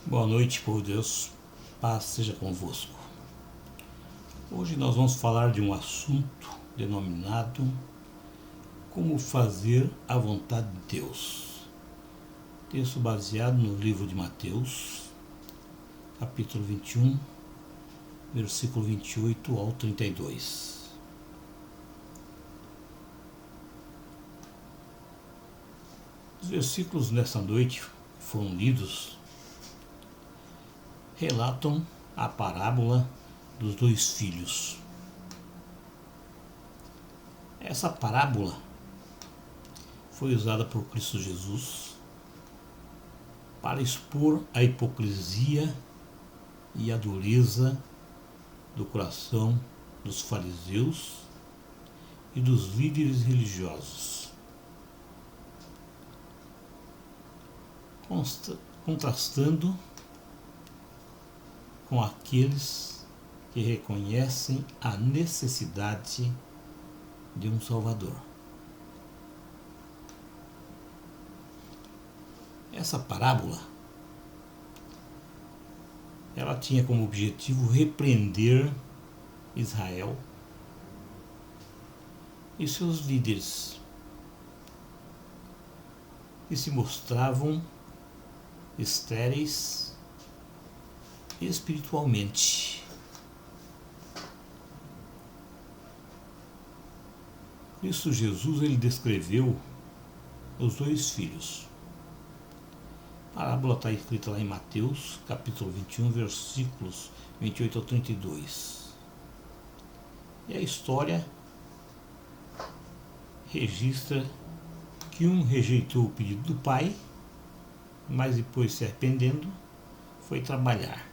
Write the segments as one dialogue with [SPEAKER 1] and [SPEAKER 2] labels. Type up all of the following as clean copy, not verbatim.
[SPEAKER 1] Boa noite, povo de Deus, paz seja convosco. Hoje nós vamos falar de um assunto denominado Como fazer a vontade de Deus. Texto baseado no livro de Mateus, capítulo 21, versículo 28 ao 32. Os versículos nessa noite foram lidos relatam a parábola dos dois filhos. Essa parábola foi usada por Cristo Jesus para expor a hipocrisia e a dureza do coração dos fariseus e dos líderes religiosos, contrastando com aqueles que reconhecem a necessidade de um Salvador. Essa parábola, ela tinha como objetivo repreender Israel e seus líderes, que se mostravam estéreis espiritualmente. Cristo Jesus, ele descreveu os dois filhos. A parábola está escrita lá em Mateus, capítulo 21, versículos 28 ao 32. E a história registra que um rejeitou o pedido do pai, mas depois, se arrependendo, foi trabalhar.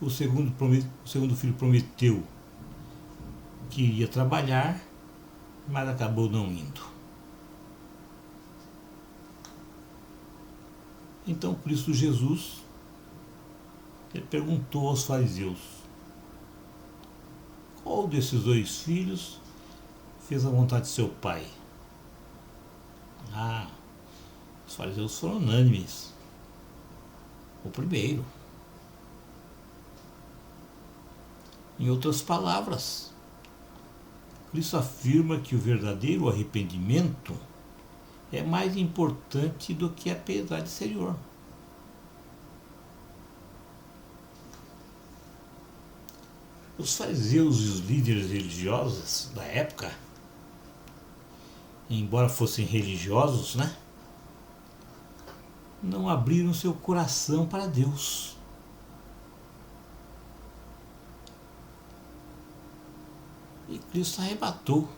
[SPEAKER 1] O segundo filho prometeu que iria trabalhar, mas acabou não indo. Então Cristo Jesus, ele perguntou aos fariseus: qual desses dois filhos fez a vontade de seu pai? Os fariseus foram unânimes. O primeiro. Em outras palavras, Cristo afirma que o verdadeiro arrependimento é mais importante do que a piedade exterior. Os fariseus e os líderes religiosos da época, embora fossem religiosos, não abriram seu coração para Deus. E Cristo arrebatou: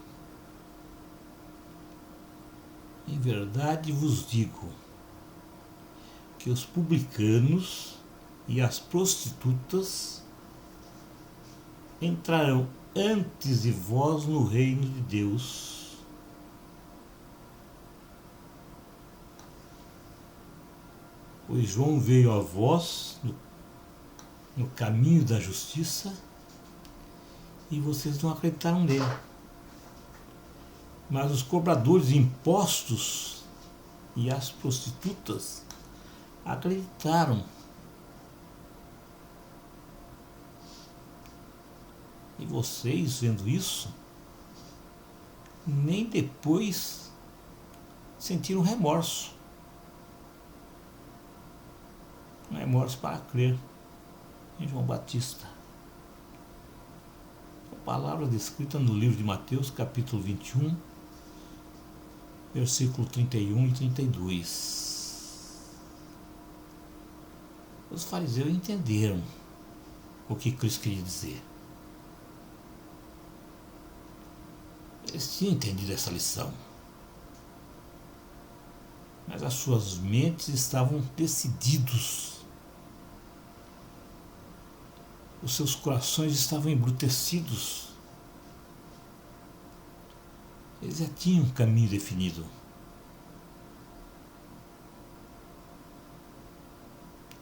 [SPEAKER 1] em verdade vos digo que os publicanos e as prostitutas entrarão antes de vós no reino de Deus. Pois João veio a vós no caminho da justiça e vocês não acreditaram nele. Mas os cobradores de impostos e as prostitutas acreditaram. E vocês, vendo isso, nem depois sentiram remorso. Um remorso para crer em João Batista. Palavra descrita no livro de Mateus, capítulo 21, versículo 31 e 32. Os fariseus entenderam o que Cristo queria dizer. Eles tinham entendido essa lição, mas as suas mentes estavam decididos. Os seus corações estavam embrutecidos. Eles já tinham um caminho definido.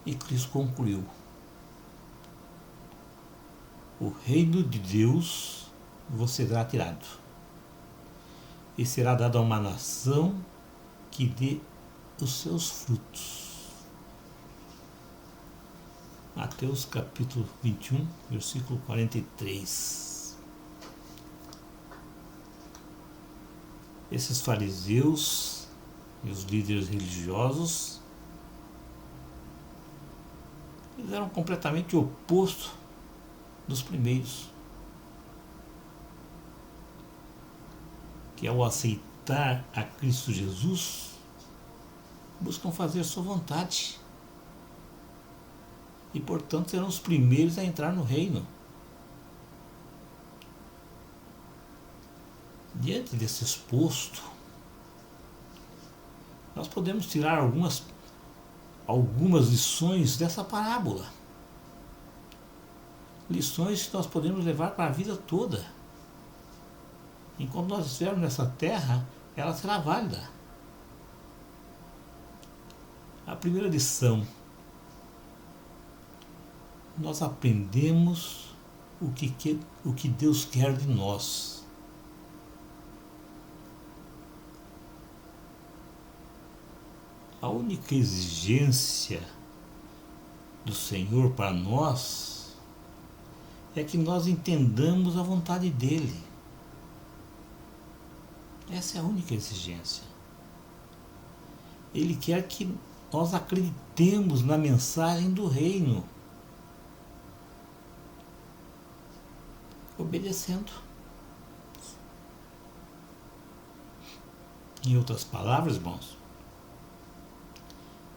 [SPEAKER 1] E Cristo concluiu: o reino de Deus vos será tirado, e será dado a uma nação que dê os seus frutos. Mateus capítulo 21, versículo 43. Esses fariseus e os líderes religiosos, eles eram completamente oposto dos primeiros, que ao aceitar a Cristo Jesus, buscam fazer sua vontade e, portanto, serão os primeiros a entrar no reino. Diante desse exposto, nós podemos tirar algumas lições dessa parábola. Lições que nós podemos levar para a vida toda. Enquanto nós estivermos nessa terra, ela será válida. A primeira lição: nós aprendemos o que Deus quer de nós. A única exigência do Senhor para nós é que nós entendamos a vontade dEle. Essa é a única exigência. Ele quer que nós acreditemos na mensagem do reino, obedecendo. Em outras palavras, irmãos,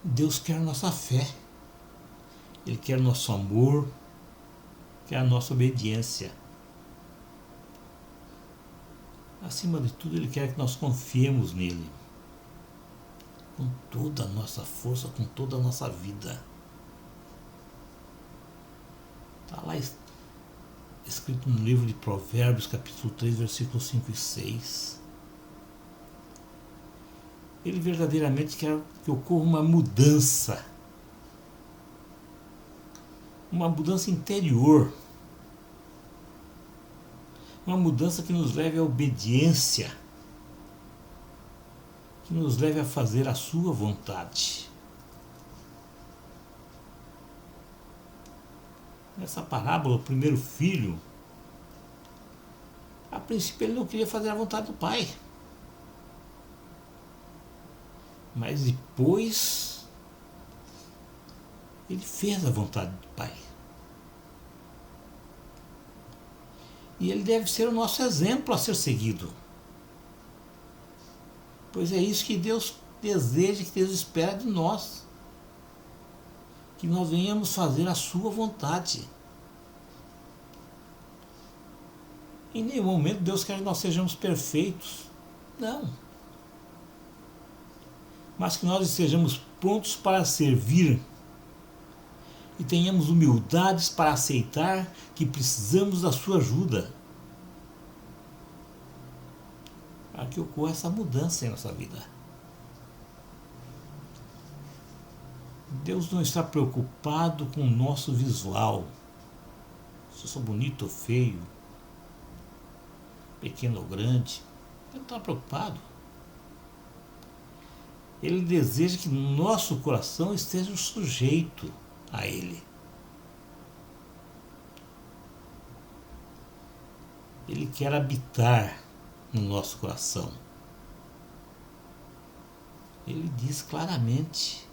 [SPEAKER 1] Deus quer nossa fé, Ele quer nosso amor, quer a nossa obediência. Acima de tudo, Ele quer que nós confiemos nele, com toda a nossa força, com toda a nossa vida. Está lá escrito no livro de Provérbios, capítulo 3, versículos 5 e 6. Ele verdadeiramente quer que ocorra uma mudança interior, uma mudança que nos leve à obediência, que nos leve a fazer a sua vontade. Nessa parábola, o primeiro filho, a princípio ele não queria fazer a vontade do pai. Mas depois ele fez a vontade do pai. E ele deve ser o nosso exemplo a ser seguido. Pois é isso que Deus deseja, que Deus espera de nós. Que nós venhamos fazer a sua vontade. Em nenhum momento Deus quer que nós sejamos perfeitos. Não. Mas que nós estejamos prontos para servir e tenhamos humildades para aceitar que precisamos da sua ajuda para que ocorra essa mudança em nossa vida. Deus não está preocupado com o nosso visual, se eu sou bonito ou feio, pequeno ou grande. Ele não está preocupado. Ele deseja que nosso coração esteja sujeito a Ele. Ele quer habitar no nosso coração. Ele diz claramente: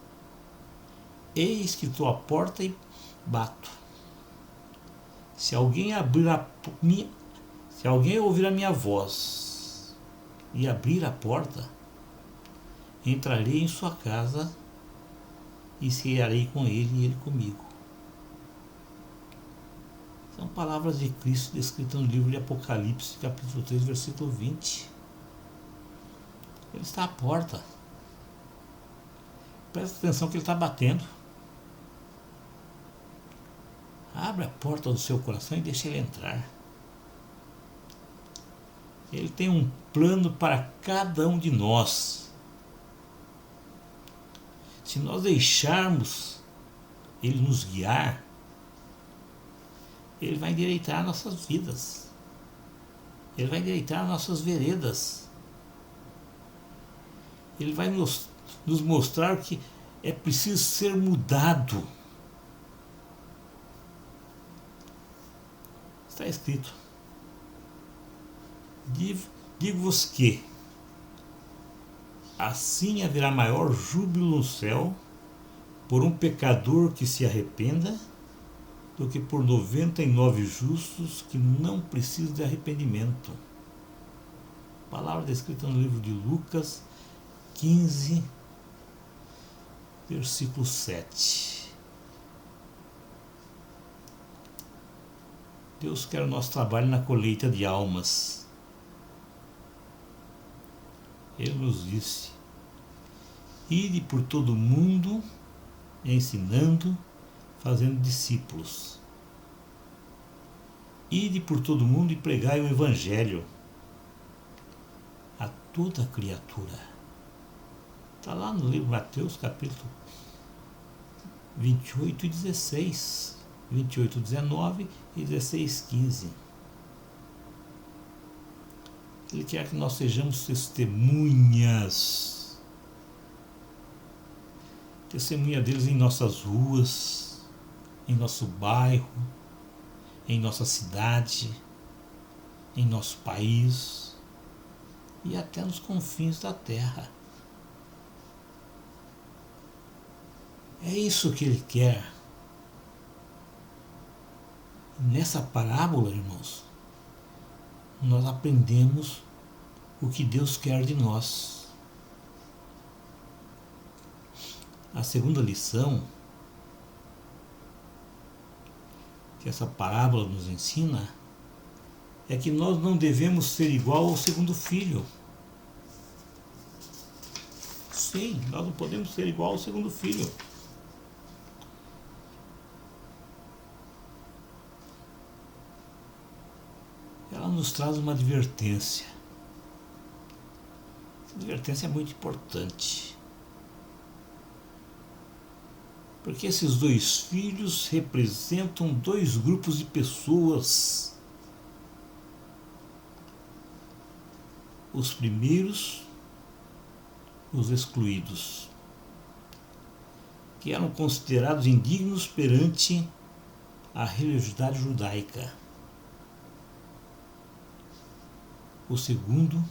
[SPEAKER 1] eis que estou à porta e bato. Se alguém ouvir a minha voz e abrir a porta, entrarei em sua casa e cearei com ele e ele comigo. São palavras de Cristo descritas no livro de Apocalipse, capítulo 3, versículo 20. Ele está à porta. Presta atenção que ele está batendo. Abre a porta do seu coração e deixa ele entrar. Ele tem um plano para cada um de nós. Se nós deixarmos Ele nos guiar, Ele vai endireitar nossas vidas. Ele vai endireitar nossas veredas. Ele vai nos mostrar que é preciso ser mudado. Está escrito: digo-vos que assim haverá maior júbilo no céu por um pecador que se arrependa do que por 99 justos que não precisam de arrependimento. Palavra descrita no livro de Lucas 15, versículo 7. Deus quer o nosso trabalho na colheita de almas. Ele nos disse: ide por todo o mundo, ensinando, fazendo discípulos. Ide por todo o mundo e pregai o Evangelho a toda criatura. Está lá no livro de Mateus, capítulo 28 e 16. 28, 19 e 16, 15. Ele quer que nós sejamos testemunhas. Testemunha deles em nossas ruas, em nosso bairro, em nossa cidade, em nosso país e até nos confins da terra. É isso que ele quer. Nessa parábola, irmãos, nós aprendemos o que Deus quer de nós. A segunda lição que essa parábola nos ensina é que nós não devemos ser igual ao segundo filho. Sim, nós não podemos ser igual ao segundo filho. Ela nos traz uma advertência. Essa advertência é muito importante. Porque esses dois filhos representam dois grupos de pessoas. Os primeiros, os excluídos, que eram considerados indignos perante a religiosidade judaica. O segundo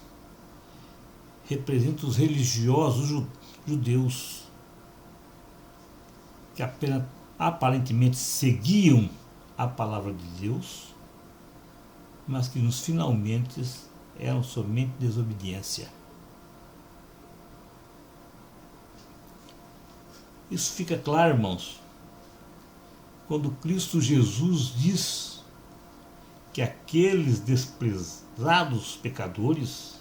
[SPEAKER 1] representa os religiosos judeus, que apenas aparentemente seguiam a palavra de Deus, mas que nos finalmente eram somente desobediência. Isso fica claro, irmãos, quando Cristo Jesus diz que aqueles desprezados pecadores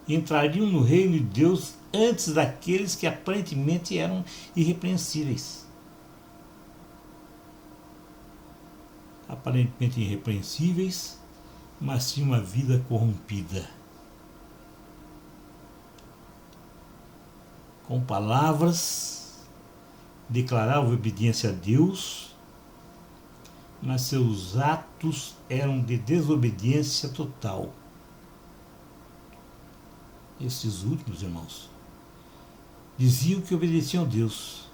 [SPEAKER 1] entrariam no reino de Deus antes daqueles que aparentemente eram irrepreensíveis. Aparentemente irrepreensíveis, mas tinham uma vida corrompida. Com palavras, declaravam obediência a Deus, mas seus atos eram de desobediência total. Esses últimos, irmãos, diziam que obedeciam a Deus,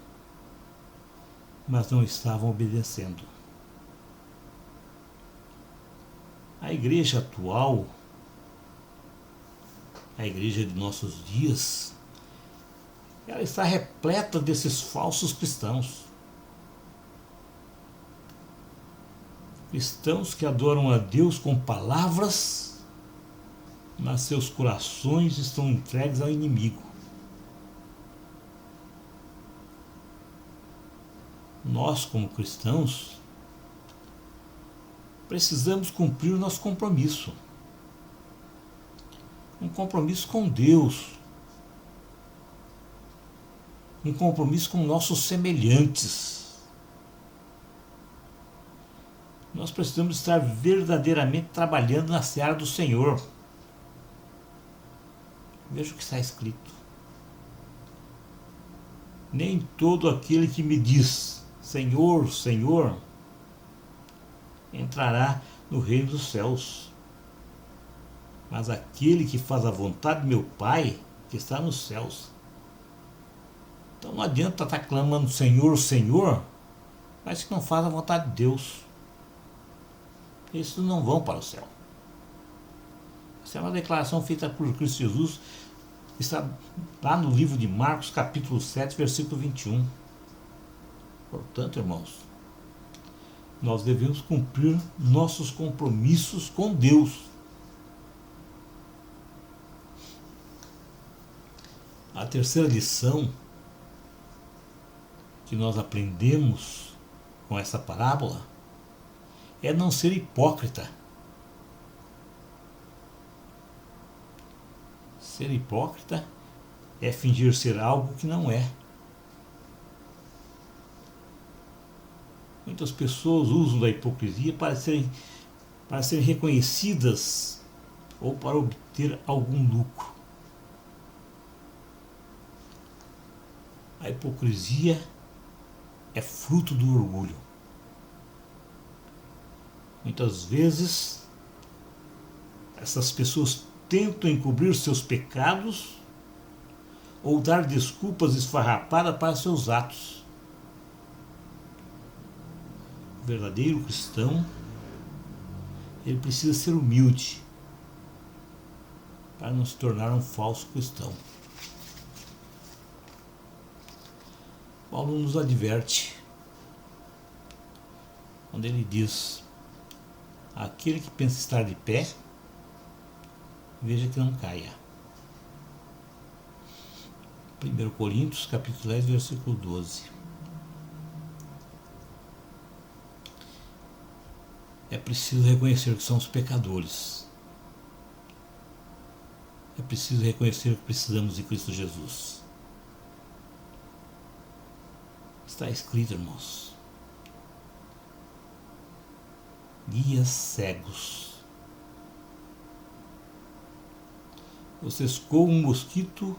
[SPEAKER 1] mas não estavam obedecendo. A igreja atual, a igreja de nossos dias, ela está repleta desses falsos cristãos. Cristãos que adoram a Deus com palavras, mas seus corações estão entregues ao inimigo. Nós, como cristãos, precisamos cumprir o nosso compromisso. Um compromisso com Deus. Um compromisso com nossos semelhantes. Nós precisamos estar verdadeiramente trabalhando na seara do Senhor. Veja o que está escrito. Nem todo aquele que me diz Senhor, Senhor, entrará no reino dos céus, mas aquele que faz a vontade de meu Pai que está nos céus. Então não adianta estar clamando Senhor, Senhor, mas que não faz a vontade de Deus. esses não vão para o céu. Essa é uma declaração feita por Cristo Jesus, está lá no livro de Marcos, capítulo 7, versículo 21. Portanto, irmãos, nós devemos cumprir nossos compromissos com Deus. A terceira lição que nós aprendemos com essa parábola é não ser hipócrita. Ser hipócrita é fingir ser algo que não é. Muitas pessoas usam da hipocrisia para serem reconhecidas ou para obter algum lucro. A hipocrisia é fruto do orgulho. Muitas vezes, essas pessoas tentam encobrir seus pecados ou dar desculpas esfarrapadas para seus atos. O verdadeiro cristão, ele precisa ser humilde para não se tornar um falso cristão. Paulo nos adverte quando ele diz: aquele que pensa estar de pé, veja que não caia. 1 Coríntios, capítulo 10, versículo 12. É preciso reconhecer que somos pecadores. É preciso reconhecer que precisamos de Cristo Jesus. Está escrito, irmãos: guias cegos. Vocês coam um mosquito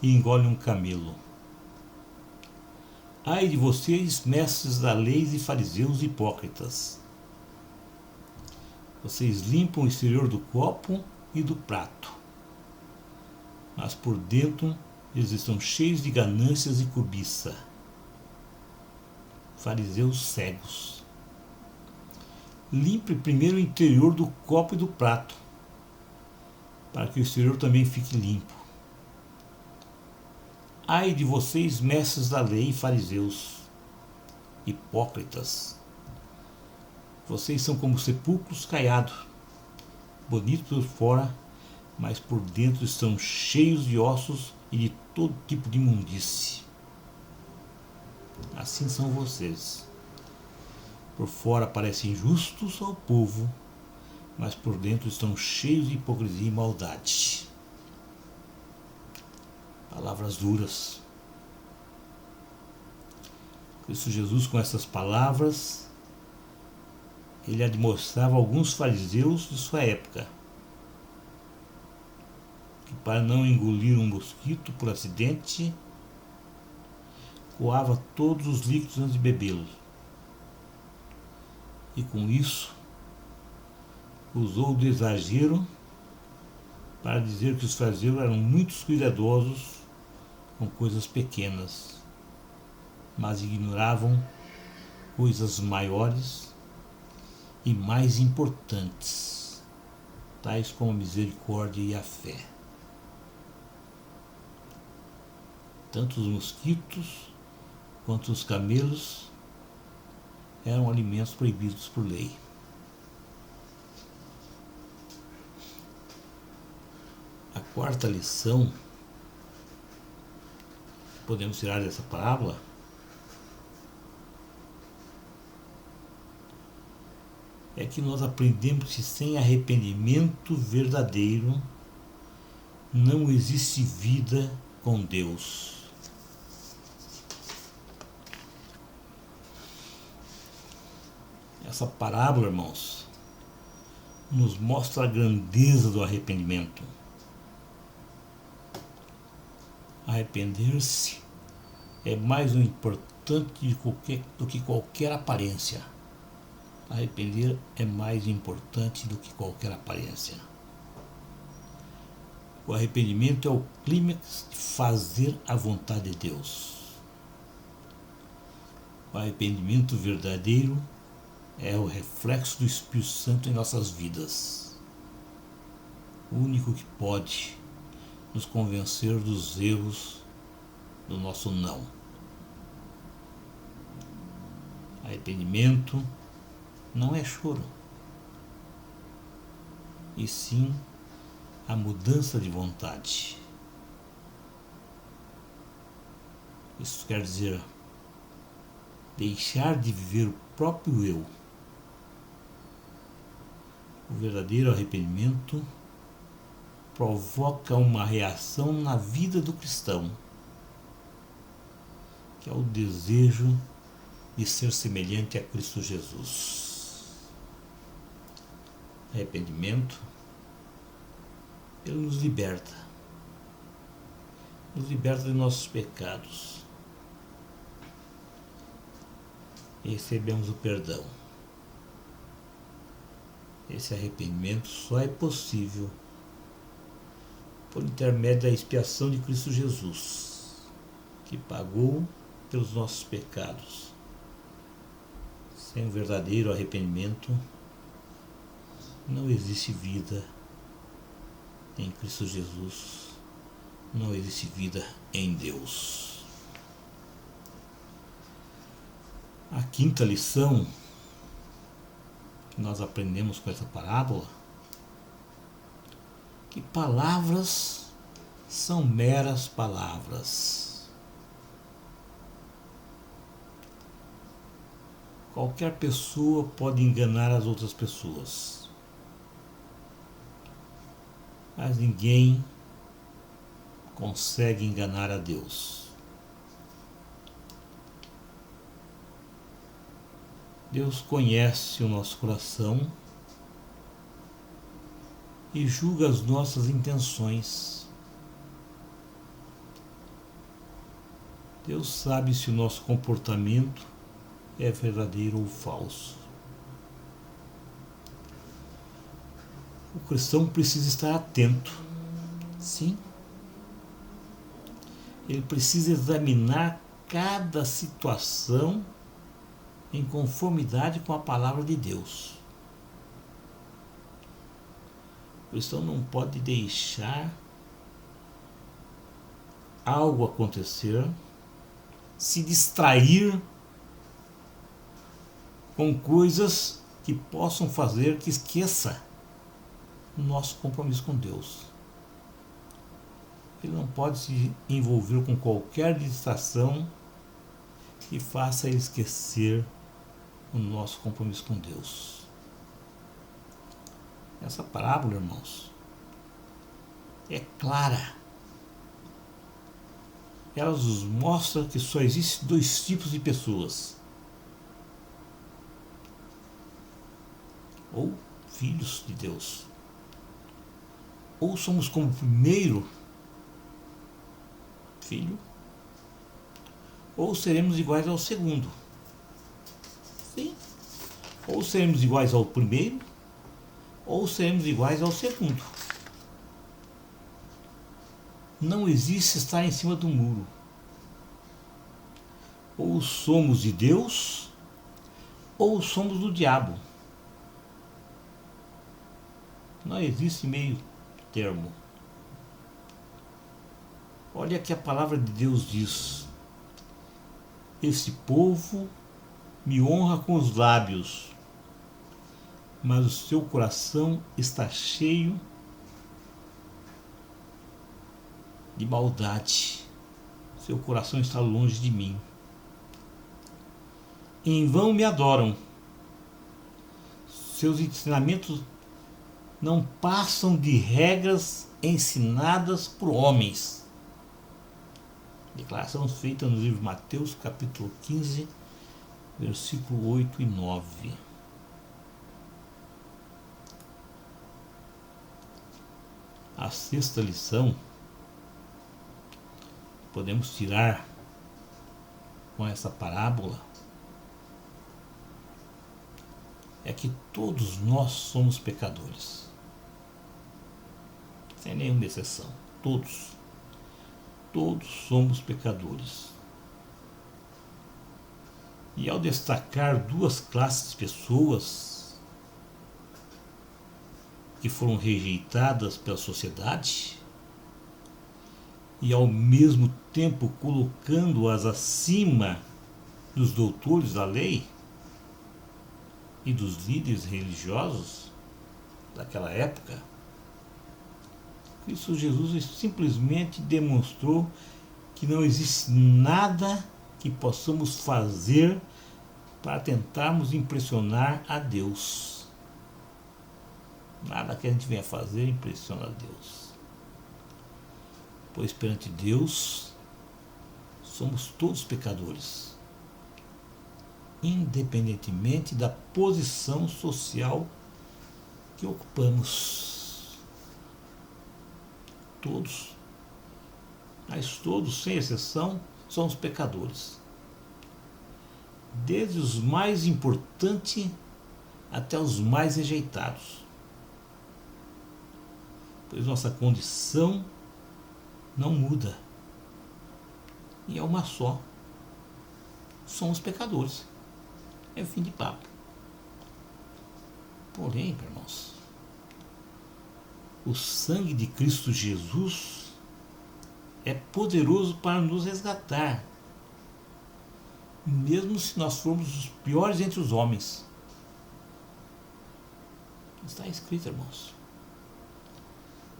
[SPEAKER 1] e engolem um camelo. Ai de vocês, mestres da lei e fariseus hipócritas! Vocês limpam o exterior do copo e do prato, mas por dentro eles estão cheios de ganâncias e cobiça. Fariseus cegos. Limpe primeiro o interior do copo e do prato, para que o exterior também fique limpo. Ai de vocês, mestres da lei e fariseus, hipócritas! Vocês são como sepulcros caiados, bonitos por fora, mas por dentro estão cheios de ossos e de todo tipo de imundície. Assim são vocês. Por fora parecem justos ao povo, mas por dentro estão cheios de hipocrisia e maldade. Palavras duras. Cristo Jesus, com essas palavras, ele admoestava alguns fariseus de sua época, que para não engolir um mosquito por acidente, coava todos os líquidos antes de bebê-los. E com isso, usou do exagero para dizer que os fariseus eram muito cuidadosos com coisas pequenas, mas ignoravam coisas maiores e mais importantes, tais como a misericórdia e a fé. Tanto os mosquitos quanto os camelos eram alimentos proibidos por lei. A quarta lição que podemos tirar dessa parábola é que nós aprendemos que sem arrependimento verdadeiro não existe vida com Deus. Essa parábola, irmãos, nos mostra a grandeza do arrependimento. Arrepender-se é mais importante do que qualquer aparência. Arrepender é mais importante do que qualquer aparência. O arrependimento é o clímax de fazer a vontade de Deus. O arrependimento verdadeiro é o reflexo do Espírito Santo em nossas vidas. O único que pode nos convencer dos erros do nosso não. Arrependimento não é choro, e sim a mudança de vontade. Isso quer dizer deixar de viver o próprio eu. O verdadeiro arrependimento provoca uma reação na vida do cristão, que é o desejo de ser semelhante a Cristo Jesus. Arrependimento, ele nos liberta de nossos pecados. E recebemos o perdão. Esse arrependimento só é possível por intermédio da expiação de Cristo Jesus, que pagou pelos nossos pecados. Sem o verdadeiro arrependimento, não existe vida em Cristo Jesus, não existe vida em Deus. A quinta lição que nós aprendemos com essa parábola, que palavras são meras palavras. Qualquer pessoa pode enganar as outras pessoas, mas ninguém consegue enganar a Deus. Deus conhece o nosso coração e julga as nossas intenções. Deus sabe se o nosso comportamento é verdadeiro ou falso. O cristão precisa estar atento. Sim. Ele precisa examinar cada situação em conformidade com a palavra de Deus. O cristão não pode deixar algo acontecer, se distrair com coisas que possam fazer que esqueça o nosso compromisso com Deus. Ele não pode se envolver com qualquer distração que faça ele esquecer o nosso compromisso com Deus. Essa parábola, irmãos, é clara. Ela nos mostra que só existem dois tipos de pessoas: ou filhos de Deus, ou somos como o primeiro filho, ou seremos iguais ao segundo. Sim. Ou seremos iguais ao primeiro, ou seremos iguais ao segundo. Não existe estar em cima do muro. Ou somos de Deus, ou somos do diabo. Não existe meio termo. Olha que a palavra de Deus diz: esse povo me honra com os lábios, mas o seu coração está cheio de maldade. Seu coração está longe de mim. Em vão me adoram. Seus ensinamentos não passam de regras ensinadas por homens. Declaração feita no livro de Mateus, capítulo 15, versículo 8 e 9. A sexta lição que podemos tirar com essa parábola é que todos nós somos pecadores, sem nenhuma exceção. Todos somos pecadores. E ao destacar duas classes de pessoas que foram rejeitadas pela sociedade, e ao mesmo tempo colocando-as acima dos doutores da lei e dos líderes religiosos daquela época, Cristo Jesus simplesmente demonstrou que não existe nada que possamos fazer para tentarmos impressionar a Deus. Nada que a gente venha fazer impressiona a Deus. Pois perante Deus somos todos pecadores, independentemente da posição social que ocupamos. Todos, mas todos, sem exceção, somos pecadores. Desde os mais importantes até os mais rejeitados. Pois nossa condição não muda. E é uma só. Somos pecadores. É o fim de papo. Porém, irmãos, o sangue de Cristo Jesus é poderoso para nos resgatar, mesmo se nós formos os piores entre os homens. Está escrito, irmãos.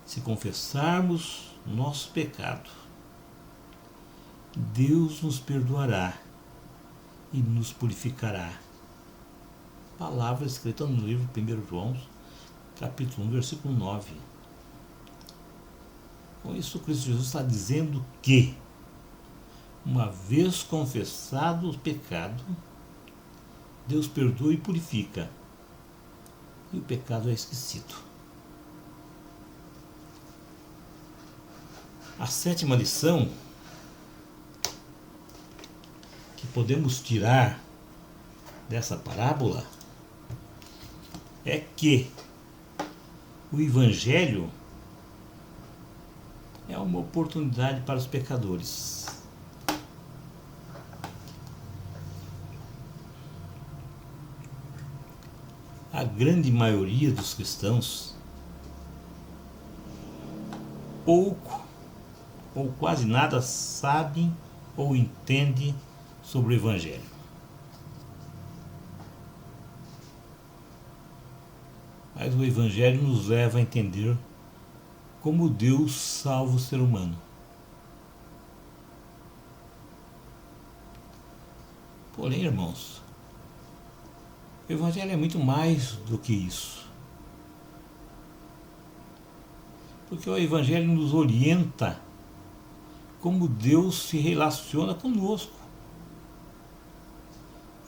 [SPEAKER 1] Se confessarmos nosso pecado, Deus nos perdoará e nos purificará. Palavra escrita no livro 1 João, capítulo 1, versículo 9. Com isso, Cristo Jesus está dizendo que, uma vez confessado o pecado, Deus perdoa e purifica, e o pecado é esquecido. A sétima lição que podemos tirar dessa parábola é que o Evangelho é uma oportunidade para os pecadores. A grande maioria dos cristãos pouco ou quase nada sabem ou entendem sobre o Evangelho. Mas o Evangelho nos leva a entender como Deus salva o ser humano. Porém, irmãos, o Evangelho é muito mais do que isso. Porque o Evangelho nos orienta como Deus se relaciona conosco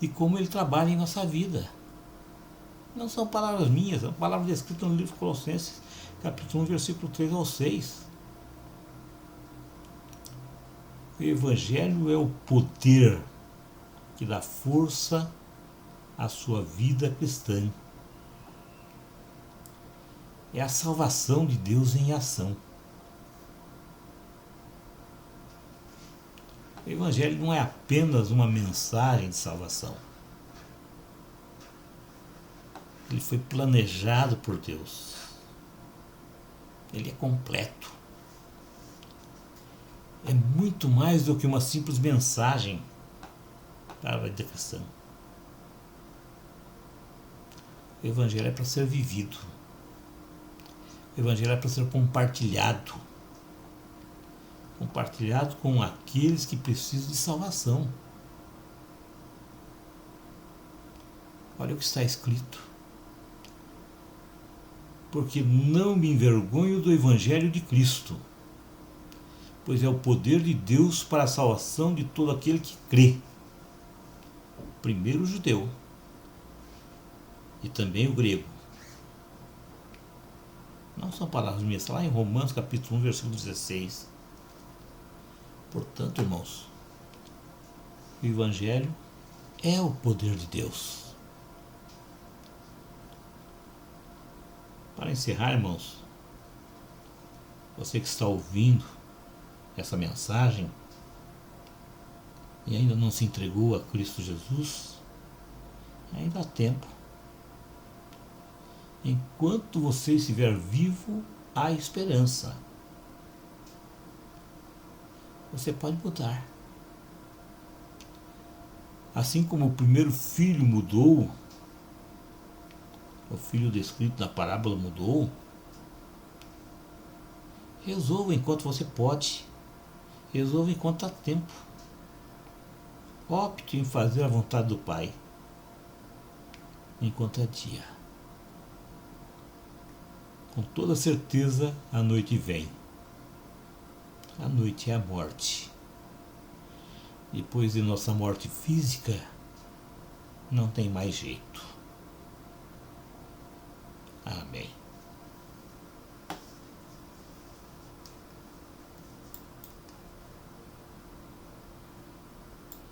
[SPEAKER 1] e como Ele trabalha em nossa vida. Não são palavras minhas, são palavras escritas no livro de Colossenses, capítulo 1, versículo 3 ao 6. O Evangelho é o poder que dá força à sua vida cristã. É a salvação de Deus em ação. O Evangelho não é apenas uma mensagem de salvação. Ele foi planejado por Deus. Ele é completo. É muito mais do que uma simples mensagem para a vida cristã. O Evangelho é para ser vivido. O Evangelho é para ser compartilhado. Compartilhado com aqueles que precisam de salvação. Olha o que está escrito. Porque não me envergonho do Evangelho de Cristo, pois é o poder de Deus para a salvação de todo aquele que crê. Primeiro o judeu e também o grego. Não são palavras minhas, está lá em Romanos capítulo 1, versículo 16. Portanto, irmãos, o Evangelho é o poder de Deus. Para encerrar, irmãos, você que está ouvindo essa mensagem, e ainda não se entregou a Cristo Jesus, ainda há tempo. Enquanto você estiver vivo, há esperança. Você pode mudar. Assim como o primeiro filho mudou, o filho descrito na parábola mudou, resolva enquanto você pode. Resolva enquanto há tempo. Opte em fazer a vontade do Pai enquanto é dia. Com toda certeza, a noite vem. A noite é a morte. Depois de nossa morte física, não tem mais jeito. Amém.